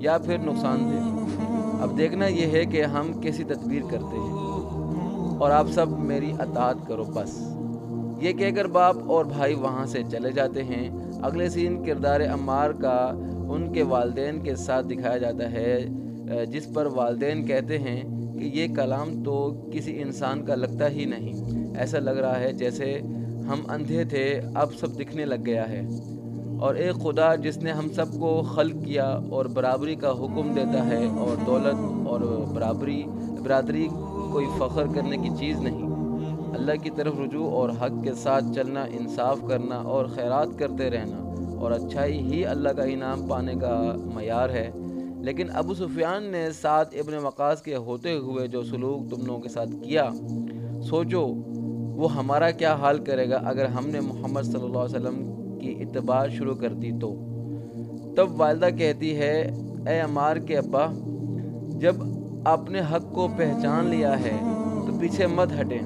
یا پھر نقصان دہ۔ اب دیکھنا یہ ہے کہ ہم کیسی تدبیر کرتے ہیں، اور آپ سب میری اطاعت کرو بس۔ یہ کہہ کر باپ اور بھائی وہاں سے چلے جاتے ہیں۔ اگلے سین کردار عمار کا ان کے والدین کے ساتھ دکھایا جاتا ہے، جس پر والدین کہتے ہیں کہ یہ کلام تو کسی انسان کا لگتا ہی نہیں، ایسا لگ رہا ہے جیسے ہم اندھے تھے اب سب دکھنے لگ گیا ہے۔ اور ایک خدا جس نے ہم سب کو خلق کیا اور برابری کا حکم دیتا ہے، اور دولت اور برادری کوئی فخر کرنے کی چیز نہیں، اللہ کی طرف رجوع اور حق کے ساتھ چلنا، انصاف کرنا اور خیرات کرتے رہنا اور اچھائی ہی اللہ کا انعام پانے کا معیار ہے۔ لیکن ابو سفیان نے سعد ابن وقاص کے ہوتے ہوئے جو سلوک تم لوگوں کے ساتھ کیا، سوچو وہ ہمارا کیا حال کرے گا اگر ہم نے محمد صلی اللہ علیہ وسلم کی اتباع شروع کر دی تو۔ تب والدہ کہتی ہے، اے عمار کے ابا، جب آپ نے حق کو پہچان لیا ہے تو پیچھے مت ہٹیں۔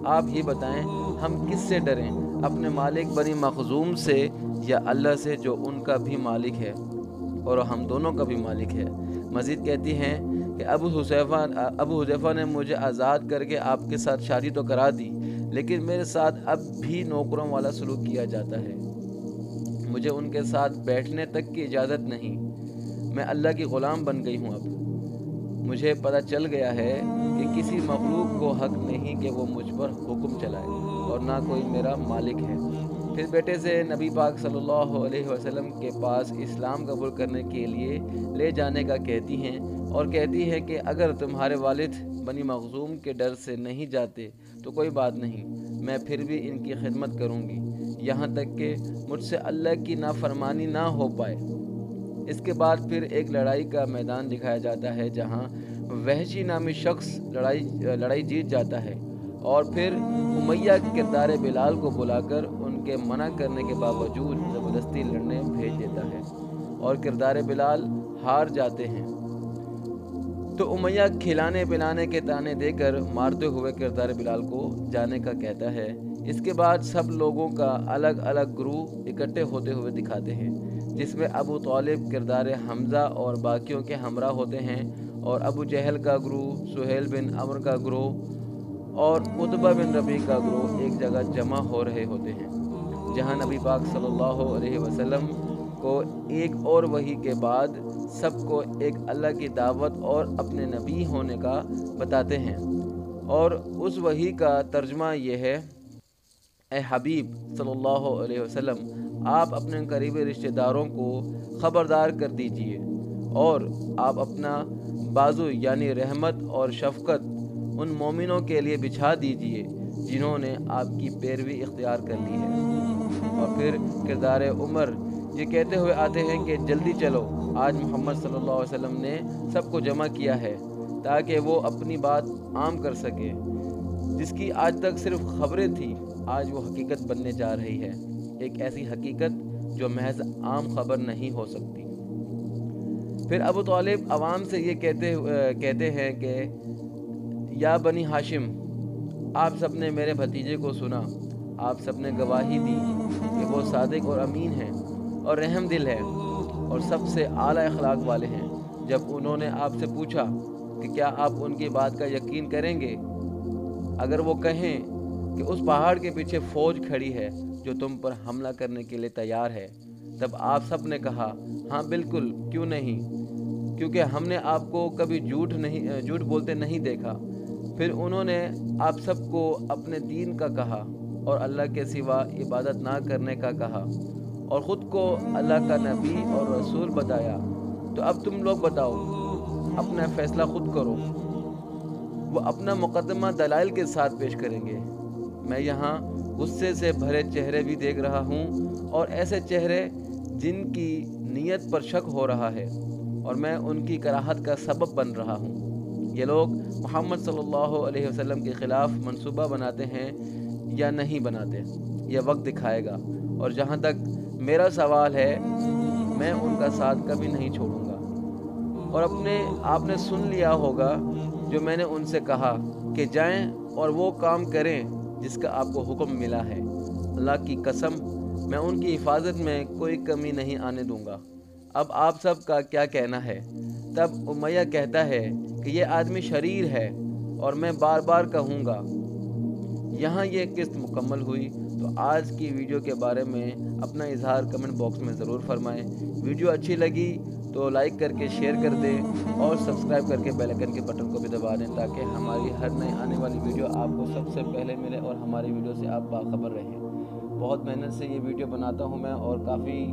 آپ یہ بتائیں ہم کس سے ڈریں، اپنے مالک بنی مخزوم سے یا اللہ سے جو ان کا بھی مالک ہے اور ہم دونوں کا بھی مالک ہے۔ مزید کہتی ہیں کہ ابو حذیفہ نے مجھے آزاد کر کے آپ کے ساتھ شادی تو کرا دی، لیکن میرے ساتھ اب بھی نوکروں والا سلوک کیا جاتا ہے، مجھے ان کے ساتھ بیٹھنے تک کی اجازت نہیں، میں اللہ کی غلام بن گئی ہوں۔ اب مجھے پتہ چل گیا ہے کہ کسی مخلوق کو حق نہیں کہ وہ مجھ پر حکم چلائے، اور نہ کوئی میرا مالک ہے۔ پھر بیٹے سے نبی پاک صلی اللہ علیہ وسلم کے پاس اسلام قبول کرنے کے لیے لے جانے کا کہتی ہیں، اور کہتی ہے کہ اگر تمہارے والد بنی مخزوم کے ڈر سے نہیں جاتے تو کوئی بات نہیں، میں پھر بھی ان کی خدمت کروں گی یہاں تک کہ مجھ سے اللہ کی نافرمانی نہ ہو پائے۔ اس کے بعد پھر ایک لڑائی کا میدان دکھایا جاتا ہے جہاں وحشی نامی شخص لڑائی جیت جاتا ہے، اور پھر امیہ کردار بلال کو بلا کر ان کے منع کرنے کے باوجود زبردستی لڑنے بھیج دیتا ہے، اور کردار بلال ہار جاتے ہیں تو امیہ کھلانے پلانے کے طعنے دے کر مارتے ہوئے کردار بلال کو جانے کا کہتا ہے۔ اس کے بعد سب لوگوں کا الگ الگ گروہ اکٹھے ہوتے ہوئے دکھاتے ہیں، جس میں ابو طالب کردار حمزہ اور باقیوں کے ہمراہ ہوتے ہیں، اور ابو جہل کا گروہ، سہیل بن عمر کا گروہ اور عتبہ بن ربیع کا گروہ ایک جگہ جمع ہو رہے ہوتے ہیں، جہاں نبی پاک صلی اللہ علیہ وسلم کو ایک اور وحی کے بعد سب کو ایک اللہ کی دعوت اور اپنے نبی ہونے کا بتاتے ہیں، اور اس وحی کا ترجمہ یہ ہے، اے حبیب صلی اللہ علیہ وسلم، آپ اپنے قریبی رشتہ داروں کو خبردار کر دیجئے، اور آپ اپنا بازو یعنی رحمت اور شفقت ان مومنوں کے لیے بچھا دیجئے جنہوں نے آپ کی پیروی اختیار کر لی ہے۔ اور پھر کردار عمر یہ کہتے ہوئے آتے ہیں کہ جلدی چلو، آج محمد صلی اللہ علیہ وسلم نے سب کو جمع کیا ہے تاکہ وہ اپنی بات عام کر سکے، جس کی آج تک صرف خبریں تھیں آج وہ حقیقت بننے جا رہی ہے، ایک ایسی حقیقت جو محض عام خبر نہیں ہو سکتی۔ پھر ابو طالب عوام سے یہ کہتے ہیں کہ یا بنی ہاشم، آپ سب نے میرے بھتیجے کو سنا، آپ سب نے گواہی دی کہ وہ صادق اور امین ہیں اور رحم دل ہے اور سب سے اعلیٰ اخلاق والے ہیں۔ جب انہوں نے آپ سے پوچھا کہ کیا آپ ان کی بات کا یقین کریں گے اگر وہ کہیں کہ اس پہاڑ کے پیچھے فوج کھڑی ہے جو تم پر حملہ کرنے کے لیے تیار ہے، تب آپ سب نے کہا ہاں بالکل، کیوں نہیں، کیونکہ ہم نے آپ کو کبھی جھوٹ بولتے نہیں دیکھا۔ پھر انہوں نے آپ سب کو اپنے دین کا کہا اور اللہ کے سوا عبادت نہ کرنے کا کہا، اور خود کو اللہ کا نبی اور رسول بتایا۔ تو اب تم لوگ بتاؤ، اپنا فیصلہ خود کرو۔ وہ اپنا مقدمہ دلائل کے ساتھ پیش کریں گے۔ میں یہاں غصے سے بھرے چہرے بھی دیکھ رہا ہوں، اور ایسے چہرے جن کی نیت پر شک ہو رہا ہے، اور میں ان کی کراہت کا سبب بن رہا ہوں۔ یہ لوگ محمد صلی اللہ علیہ وسلم کے خلاف منصوبہ بناتے ہیں یا نہیں بناتے، یہ وقت دکھائے گا، اور جہاں تک میرا سوال ہے میں ان کا ساتھ کبھی نہیں چھوڑوں گا۔ اور آپ نے سن لیا ہوگا جو میں نے ان سے کہا کہ جائیں اور وہ کام کریں جس کا آپ کو حکم ملا ہے۔ اللہ کی قسم، میں ان کی حفاظت میں کوئی کمی نہیں آنے دوں گا۔ اب آپ سب کا کیا کہنا ہے؟ تب امیہ کہتا ہے کہ یہ آدمی شریر ہے اور میں بار بار کہوں گا۔ یہاں یہ قسط مکمل ہوئی۔ تو آج کی ویڈیو کے بارے میں اپنا اظہار کمنٹ باکس میں ضرور فرمائیں۔ ویڈیو اچھی لگی تو لائک کر کے شیئر کر دیں اور سبسکرائب کر کے بیل آئیکن کے بٹن کو بھی دبا دیں تاکہ ہماری ہر نئی آنے والی ویڈیو آپ کو سب سے پہلے ملے اور ہماری ویڈیو سے آپ باخبر رہیں۔ بہت محنت سے یہ ویڈیو بناتا ہوں میں، اور کافی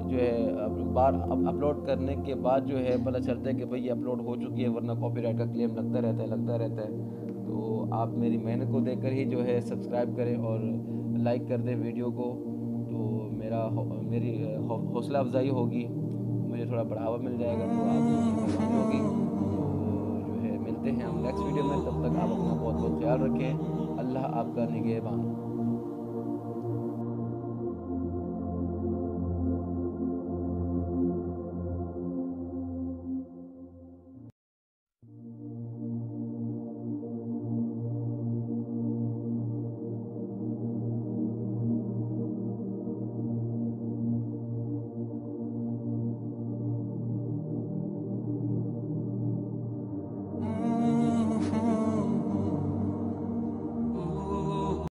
جو ہے بار اپلوڈ کرنے کے بعد جو ہے پتہ چلتا ہے کہ بھئی یہ اپلوڈ ہو چکی ہے، ورنہ کاپی رائٹ کا کلیم لگتا رہتا ہے۔ تو آپ میری محنت کو دیکھ کر ہی جو ہے سبسکرائب کریں اور لائک کر دیں ویڈیو کو، تو میری حوصلہ افزائی ہوگی، مجھے تھوڑا بڑھاوا مل جائے گا، تو آپ کی مہربانی ہوگی۔ تو جو ہے ملتے ہیں ہم نیکسٹ ویڈیو میں، تب تک آپ اپنا بہت بہت خیال رکھیں۔ اللہ آپ کا نگہبان۔